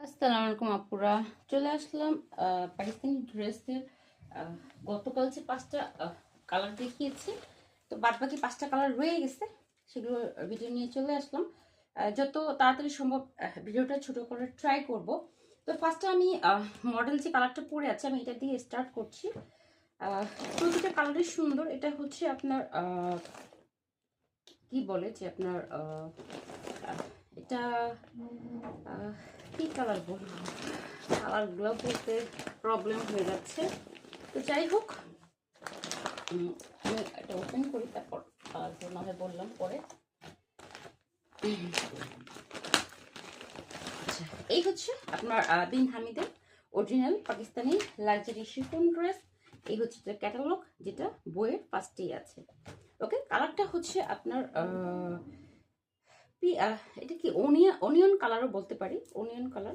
আসসালামু আলাইকুম আপুরা, চলে আসলাম পাকিস্তানি ড্রেসের। গতকাল যে 5টা কালার দেখিয়েছি, তো বাদ বাকি 5টা কালার রয়ে গেছে, সেগুলো ভিডিও নিয়ে চলে আসলাম। যত তাড়াতাড়ি সম্ভব ভিডিওটা ছোট করে ট্রাই করব। তো ফার্স্টে আমি মডেল যে কালারটা পরে আছে আমি এটা দিয়ে স্টার্ট করছি। প্রতিটা কালারই সুন্দর। এটা হচ্ছে আপনার কি বলে যে আপনার এটা কি কালার বলবো, কালারগুলো বলতে প্রবলেম হয়ে যাচ্ছে। তো যাই হোক, আমি এটা ওপেন করি, তারপর কালারগুলো না হয় বললাম পরে। আচ্ছা, এই হচ্ছে আপনার বিন হামিদের original Pakistani luxury chiffon dress. এই হচ্ছে ক্যাটালগ, যেটা বইয়ের ফার্স্টেই আছে। ওকে, কালারটা হচ্ছে আপনার এটা কি অনিয়ন কালারও বলতে পারি, অনিয়ন কালার।